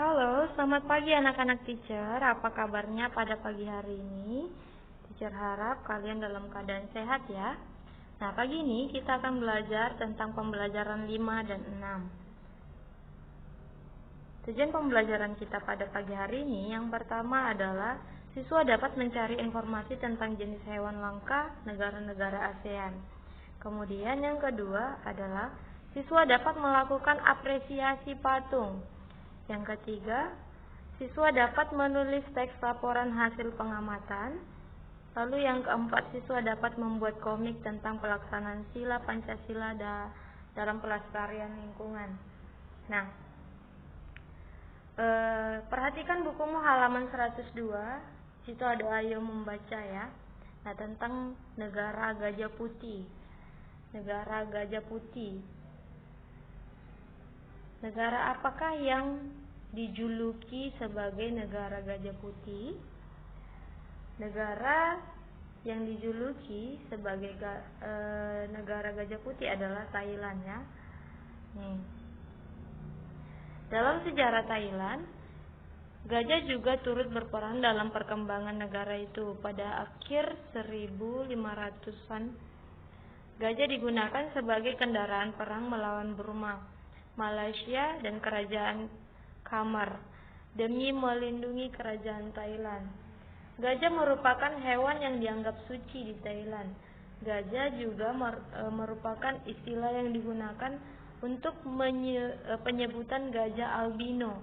Halo, selamat pagi anak-anak teacher. Apa kabarnya pada pagi hari ini? Teacher harap kalian dalam keadaan sehat ya. Nah, pagi ini kita akan belajar tentang pembelajaran 5 dan 6. Tujuan pembelajaran kita pada pagi hari ini yang pertama adalah siswa dapat mencari informasi tentang jenis hewan langka negara-negara ASEAN. Kemudian yang kedua adalah siswa dapat melakukan apresiasi patung. Yang ketiga, siswa dapat menulis teks laporan hasil pengamatan. Lalu yang keempat, siswa dapat membuat komik tentang pelaksanaan sila Pancasila dalam pelestarian lingkungan. Nah, perhatikan bukumu halaman 102. Situ ada ayo membaca ya. Nah, tentang negara gajah putih. Negara gajah putih. Negara apakah yang dijuluki sebagai negara gajah putih? Negara yang dijuluki sebagai negara gajah putih adalah Thailand ya. Nih. Dalam sejarah Thailand, gajah juga turut berperan dalam perkembangan negara itu. Pada akhir 1500-an, gajah digunakan sebagai kendaraan perang melawan Burma, Malaysia, dan kerajaan Khmer demi melindungi kerajaan Thailand. Gajah merupakan hewan yang dianggap suci di Thailand. Gajah juga merupakan istilah yang digunakan untuk penyebutan gajah albino,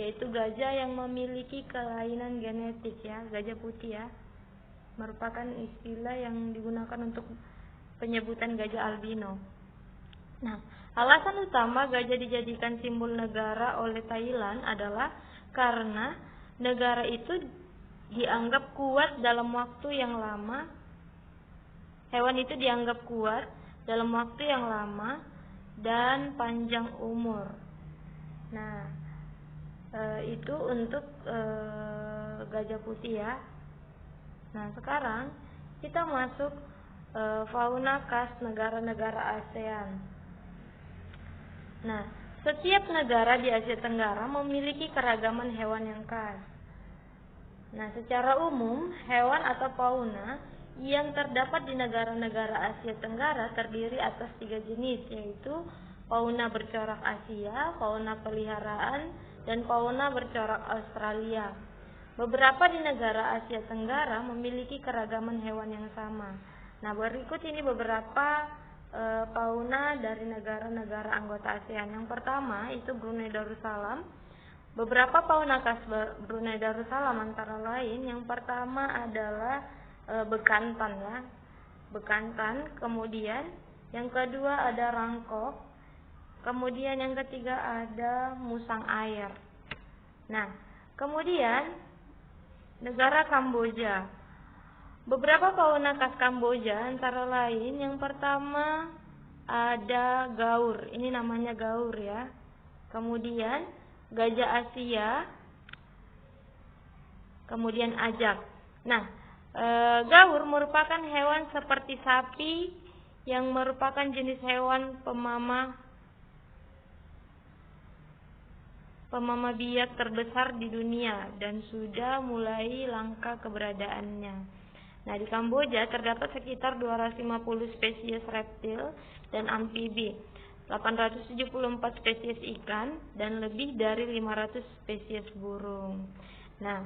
yaitu gajah yang memiliki kelainan genetik ya, gajah putih ya. Merupakan istilah yang digunakan untuk penyebutan gajah albino. Nah, alasan utama gajah dijadikan simbol negara oleh Thailand adalah karena negara itu dianggap kuat dalam waktu yang lama. Hewan itu dianggap kuat dalam waktu yang lama dan panjang umur. Nah, itu untuk gajah putih ya. Nah, sekarang kita masuk fauna khas negara-negara ASEAN. Nah, setiap negara di Asia Tenggara memiliki keragaman hewan yang khas. Nah, secara umum, hewan atau fauna yang terdapat di negara-negara Asia Tenggara terdiri atas 3 jenis, yaitu fauna bercorak Asia, fauna peliharaan, dan fauna bercorak Australia. Beberapa di negara Asia Tenggara memiliki keragaman hewan yang sama. Nah, berikut ini beberapa fauna dari negara-negara anggota ASEAN. Yang pertama itu Brunei Darussalam. Beberapa fauna khas Brunei Darussalam antara lain yang pertama adalah bekantan ya, bekantan. Kemudian yang kedua ada rangkok. Kemudian yang ketiga ada musang air. Nah, kemudian negara Kamboja. Beberapa fauna khas Kamboja antara lain yang pertama ada gaur. Ini namanya gaur ya. Kemudian gajah Asia. Kemudian ajak. Nah, gaur merupakan hewan seperti sapi yang merupakan jenis hewan pemama biak terbesar di dunia dan sudah mulai langka keberadaannya. Nah, di Kamboja terdapat sekitar 250 spesies reptil dan amfibi, 874 spesies ikan, dan lebih dari 500 spesies burung. Nah,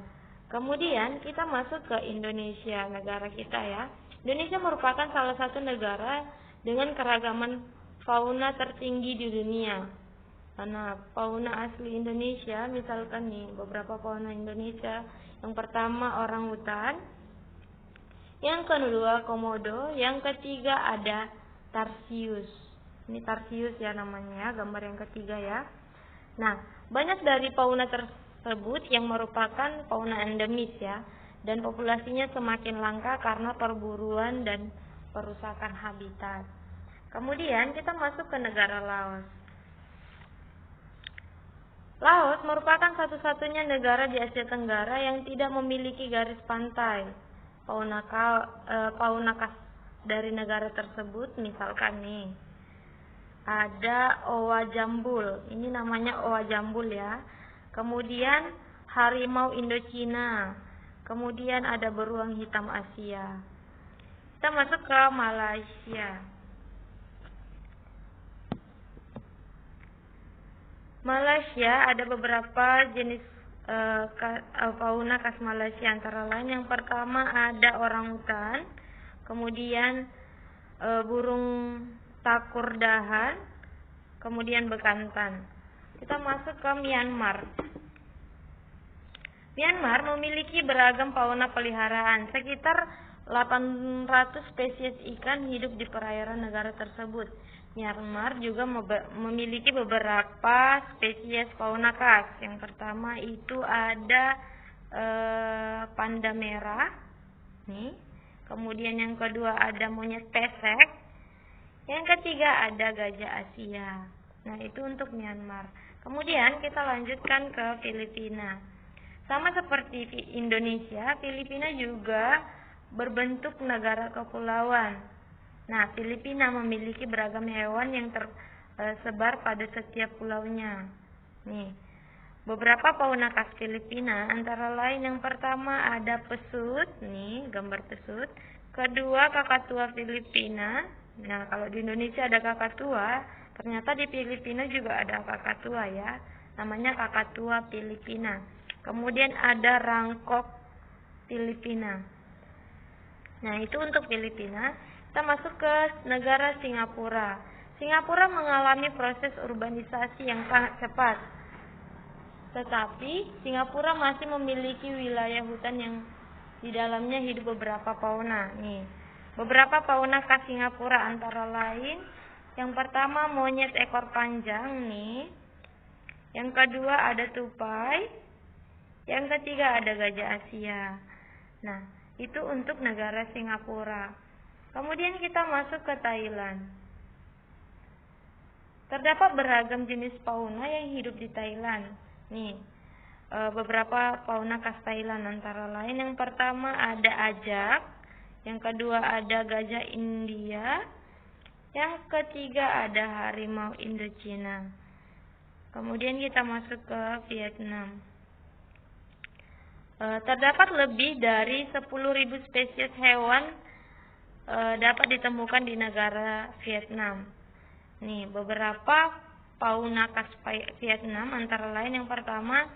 kemudian kita masuk ke Indonesia, negara kita ya. Indonesia merupakan salah satu negara dengan keragaman fauna tertinggi di dunia. Karena fauna asli Indonesia, misalkan nih beberapa fauna Indonesia. Yang pertama orangutan, yang kedua komodo, yang ketiga ada tarsius. Ini tarsius ya namanya, gambar yang ketiga ya. Nah, banyak dari fauna tersebut yang merupakan fauna endemis ya, dan populasinya semakin langka karena perburuan dan perusakan habitat. Kemudian kita masuk ke negara Laos. Laos merupakan satu-satunya negara di Asia Tenggara yang tidak memiliki garis pantai. Fauna khas dari negara tersebut misalkan nih ada owa jambul. Ini namanya owa jambul ya. kemudian harimau Indochina, kemudian ada beruang hitam Asia. Kita masuk ke Malaysia. Malaysia ada beberapa jenis fauna khas Malaysia, antara lain yang pertama ada orangutan, kemudian burung takur dahan, kemudian bekantan. Kita masuk ke Myanmar. Myanmar memiliki beragam fauna peliharaan. Sekitar 800 spesies ikan hidup di perairan negara tersebut. Myanmar juga memiliki beberapa spesies fauna khas. Yang pertama itu ada panda merah, nih. Kemudian yang kedua ada monyet pesek. Yang ketiga ada gajah Asia. Nah, itu untuk Myanmar. Kemudian kita lanjutkan ke Filipina. Sama seperti Indonesia, Filipina juga berbentuk negara kepulauan. Nah, Filipina memiliki beragam hewan yang tersebar pada setiap pulaunya. Nih, beberapa fauna khas Filipina antara lain yang pertama ada pesut, nih gambar pesut. Kedua, kakatua Filipina. Nah, kalau di Indonesia ada kakatua, ternyata di Filipina juga ada kakatua ya. Namanya kakatua Filipina. Kemudian ada rangkok Filipina. Nah, itu untuk Filipina. Kita masuk ke negara Singapura. Singapura mengalami proses urbanisasi yang sangat cepat. Tetapi Singapura masih memiliki wilayah hutan yang di dalamnya hidup beberapa fauna. Nih, beberapa fauna khas Singapura antara lain yang pertama monyet ekor panjang nih. Yang kedua ada tupai. Yang ketiga ada gajah Asia. Nah, itu untuk negara Singapura. Kemudian kita masuk ke Thailand. Terdapat beragam jenis fauna yang hidup di Thailand. Nih, beberapa fauna khas Thailand antara lain yang pertama ada ajak, yang kedua ada gajah India, yang ketiga ada harimau Indochina. Kemudian kita masuk ke Vietnam. Terdapat lebih dari 10.000 spesies hewan dapat ditemukan di negara Vietnam. Nih, beberapa fauna khas Vietnam antara lain yang pertama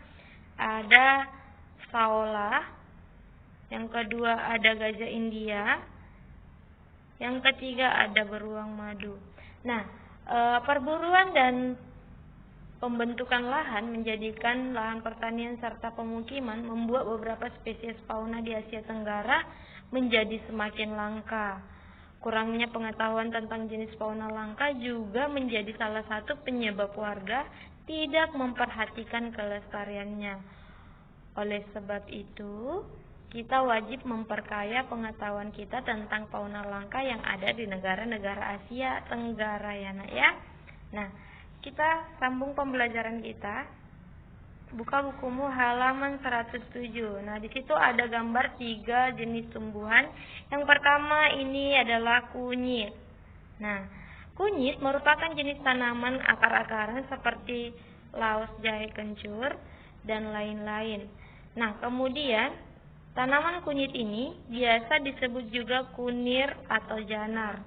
ada saola, yang kedua ada gajah India, yang ketiga ada beruang madu. Nah, perburuan dan pembentukan lahan menjadikan lahan pertanian serta pemukiman membuat beberapa spesies fauna di Asia Tenggara menjadi semakin langka. Kurangnya pengetahuan tentang jenis fauna langka juga menjadi salah satu penyebab warga tidak memperhatikan kelestariannya. Oleh sebab itu, kita wajib memperkaya pengetahuan kita tentang fauna langka yang ada di negara-negara Asia Tenggara ya, Nak ya. Nah, kita sambung pembelajaran kita. Buka bukumu halaman 107. Nah, di situ ada gambar 3 jenis tumbuhan. Yang pertama ini adalah kunyit. Nah, kunyit merupakan jenis tanaman akar-akaran seperti laos, jahe, kencur, dan lain-lain. Nah, kemudian tanaman kunyit ini biasa disebut juga kunir atau janar.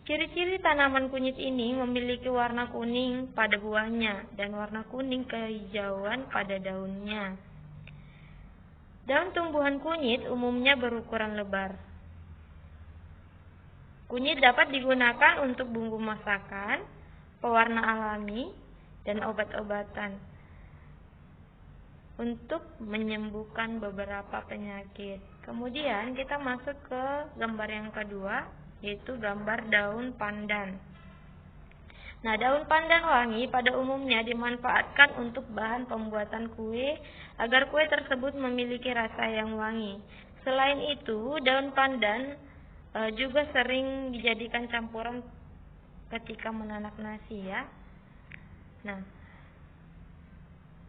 Ciri-ciri tanaman kunyit ini memiliki warna kuning pada buahnya dan warna kuning kehijauan pada daunnya. Daun tumbuhan kunyit umumnya berukuran lebar. Kunyit dapat digunakan untuk bumbu masakan, pewarna alami, dan obat-obatan untuk menyembuhkan beberapa penyakit. Kemudian kita masuk ke gambar yang kedua, yaitu gambar daun pandan. Nah, daun pandan wangi pada umumnya dimanfaatkan untuk bahan pembuatan kue agar kue tersebut memiliki rasa yang wangi. Selain itu, daun pandan juga sering dijadikan campuran ketika menanak nasi ya. Nah,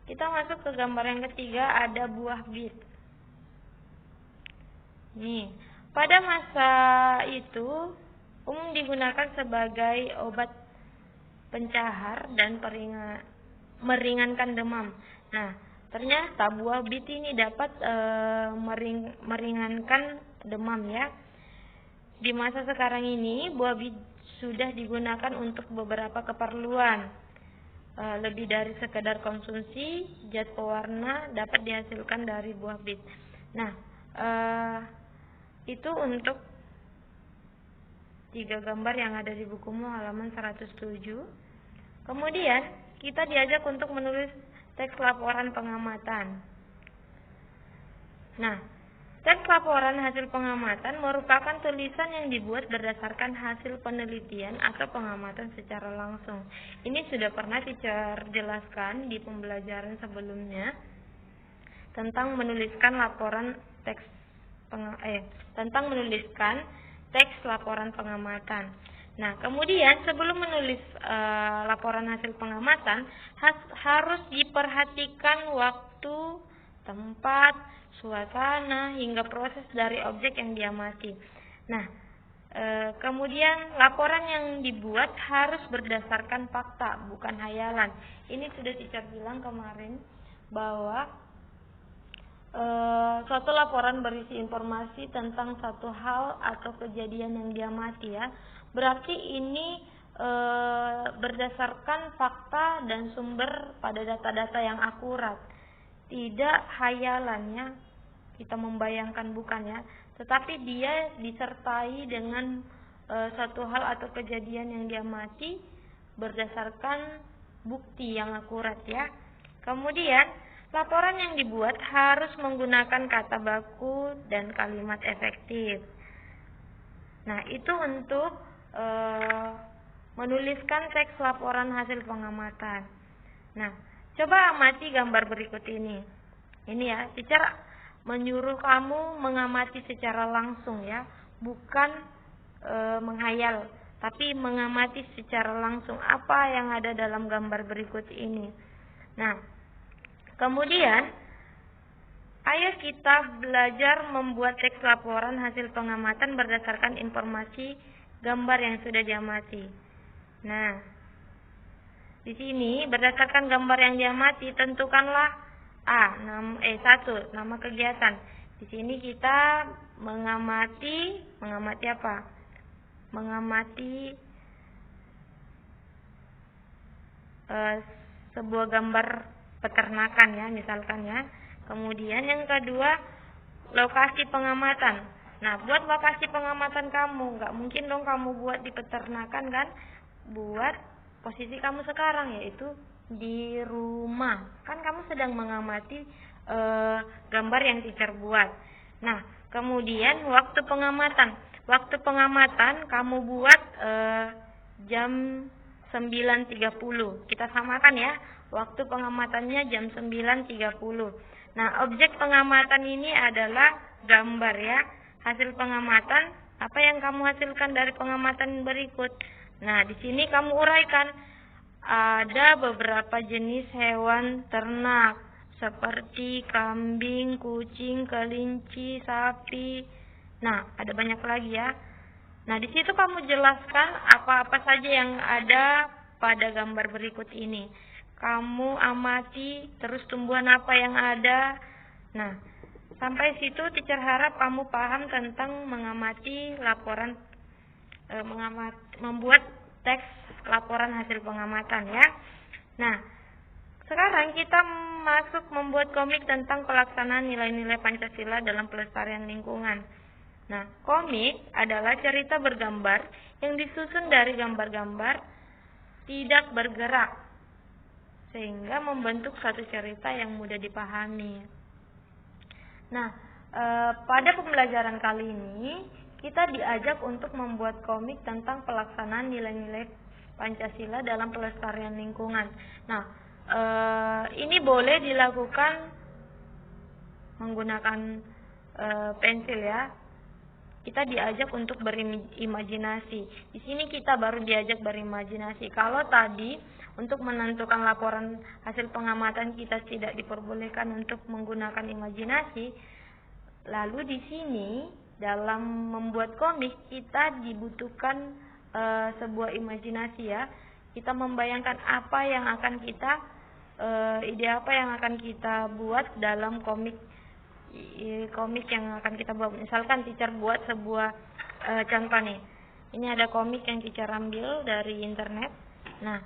kita masuk ke gambar yang ketiga, ada buah bit. Nih, pada masa itu umum digunakan sebagai obat pencahar dan meringankan demam. Nah, ternyata buah bit ini dapat meringankan demam ya. Di masa sekarang ini buah bit sudah digunakan untuk beberapa keperluan. Lebih dari sekedar konsumsi, zat pewarna dapat dihasilkan dari buah bit. Nah, itu untuk 3 gambar yang ada di bukumu halaman 107. Kemudian kita diajak untuk menulis teks laporan pengamatan. Nah, teks laporan hasil pengamatan merupakan tulisan yang dibuat berdasarkan hasil penelitian atau pengamatan secara langsung. Ini sudah pernah teacher jelaskan di pembelajaran sebelumnya tentang menuliskan laporan teks laporan pengamatan. Nah, kemudian sebelum menulis laporan hasil pengamatan harus diperhatikan waktu, tempat, suasana, hingga proses dari objek yang diamati. Nah, kemudian laporan yang dibuat harus berdasarkan fakta, bukan hayalan. Ini sudah teacher bilang kemarin bahwa suatu laporan berisi informasi tentang satu hal atau kejadian yang diamati ya. Berarti ini berdasarkan fakta dan sumber pada data-data yang akurat. Tidak hayalannya kita membayangkan, bukan ya, tetapi dia disertai dengan suatu hal atau kejadian yang diamati berdasarkan bukti yang akurat ya. Kemudian laporan yang dibuat harus menggunakan kata baku dan kalimat efektif. Nah, itu untuk menuliskan teks laporan hasil pengamatan. Nah, coba amati gambar berikut ini. Ini ya, teacher menyuruh kamu mengamati secara langsung ya, bukan menghayal, tapi mengamati secara langsung apa yang ada dalam gambar berikut ini. Nah, kemudian ayo kita belajar membuat teks laporan hasil pengamatan berdasarkan informasi gambar yang sudah diamati. Nah, di sini berdasarkan gambar yang diamati tentukanlah 1. Nama kegiatan. Di sini kita mengamati apa? Mengamati sebuah gambar peternakan ya, misalkan ya. Kemudian yang kedua, lokasi pengamatan. Nah, buat lokasi pengamatan kamu, nggak mungkin dong kamu buat di peternakan kan? Buat posisi kamu sekarang, yaitu di rumah. Kan kamu sedang mengamati gambar yang teacher buat. Nah, kemudian waktu pengamatan. Waktu pengamatan kamu buat jam 9.30. Kita samakan ya. Waktu pengamatannya jam 9.30. Nah, objek pengamatan ini adalah gambar ya. Hasil pengamatan, apa yang kamu hasilkan dari pengamatan berikut. Nah, di sini kamu uraikan. Ada beberapa jenis hewan ternak seperti kambing, kucing, kelinci, sapi. Nah, ada banyak lagi ya. Nah, di situ kamu jelaskan apa-apa saja yang ada pada gambar berikut ini. Kamu amati terus tumbuhan apa yang ada. Nah, sampai situ teacher harap kamu paham tentang mengamati laporan, membuat teks laporan hasil pengamatan ya. Nah, sekarang kita masuk membuat komik tentang pelaksanaan nilai-nilai Pancasila dalam pelestarian lingkungan. Nah, komik adalah cerita bergambar yang disusun dari gambar-gambar tidak bergerak sehingga membentuk satu cerita yang mudah dipahami. Nah, pada pembelajaran kali ini kita diajak untuk membuat komik tentang pelaksanaan nilai-nilai Pancasila dalam pelestarian lingkungan. Nah, ini boleh dilakukan menggunakan pensil ya. Kita diajak untuk berimajinasi. Di sini kita baru diajak berimajinasi. Kalau tadi untuk menentukan laporan hasil pengamatan kita tidak diperbolehkan untuk menggunakan imajinasi, lalu di sini dalam membuat komik kita dibutuhkan sebuah imajinasi ya. Kita membayangkan apa yang akan kita ide apa yang akan kita buat dalam komik yang akan kita buat. Misalkan teacher buat sebuah contoh nih. Ini ada komik yang teacher ambil dari internet. Nah,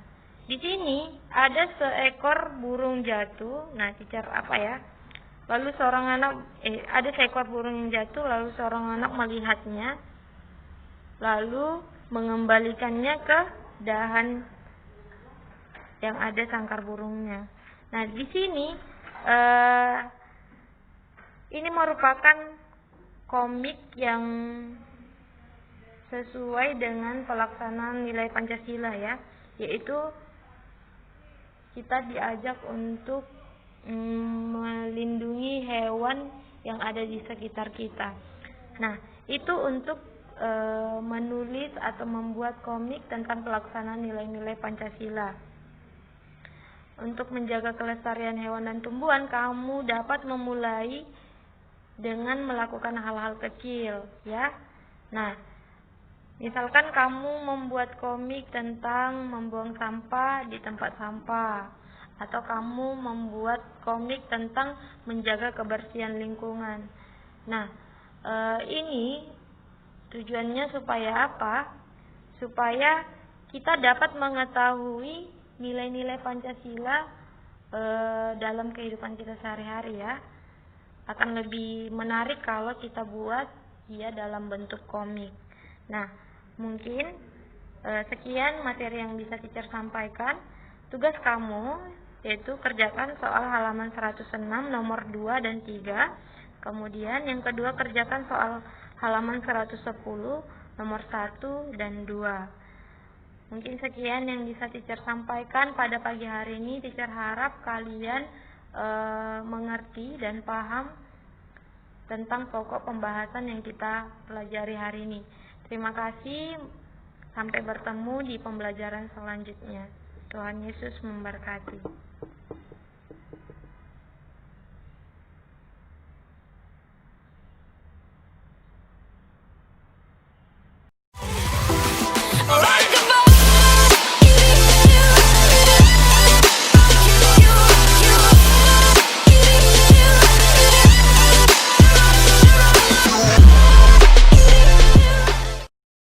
di sini ada seekor burung jatuh. Nah, teacher apa ya? Lalu seorang anak ada seekor burung yang jatuh, lalu seorang anak melihatnya, lalu mengembalikannya ke dahan yang ada sangkar burungnya. Nah, di sini ini merupakan komik yang sesuai dengan pelaksanaan nilai Pancasila ya, yaitu kita diajak untuk melindungi hewan yang ada di sekitar kita. Nah, itu untuk menulis atau membuat komik tentang pelaksanaan nilai-nilai Pancasila. Untuk menjaga kelestarian hewan dan tumbuhan, kamu dapat memulai dengan melakukan hal-hal kecil, ya. Nah, misalkan kamu membuat komik tentang membuang sampah di tempat sampah, atau kamu membuat komik tentang menjaga kebersihan lingkungan. Nah, ini tujuannya supaya apa? Supaya kita dapat mengetahui nilai-nilai Pancasila dalam kehidupan kita sehari-hari ya. Akan lebih menarik kalau kita buat dia dalam bentuk komik. Nah, mungkin sekian materi yang bisa teacher sampaikan. Tugas kamu yaitu kerjakan soal halaman 106 nomor 2 dan 3. Kemudian yang kedua kerjakan soal halaman 110 nomor 1 dan 2. Mungkin sekian yang bisa teacher sampaikan pada pagi hari ini. Teacher harap kalian mengerti dan paham tentang pokok pembahasan yang kita pelajari hari ini. Terima kasih. Sampai bertemu di pembelajaran selanjutnya. Tuhan Yesus memberkati.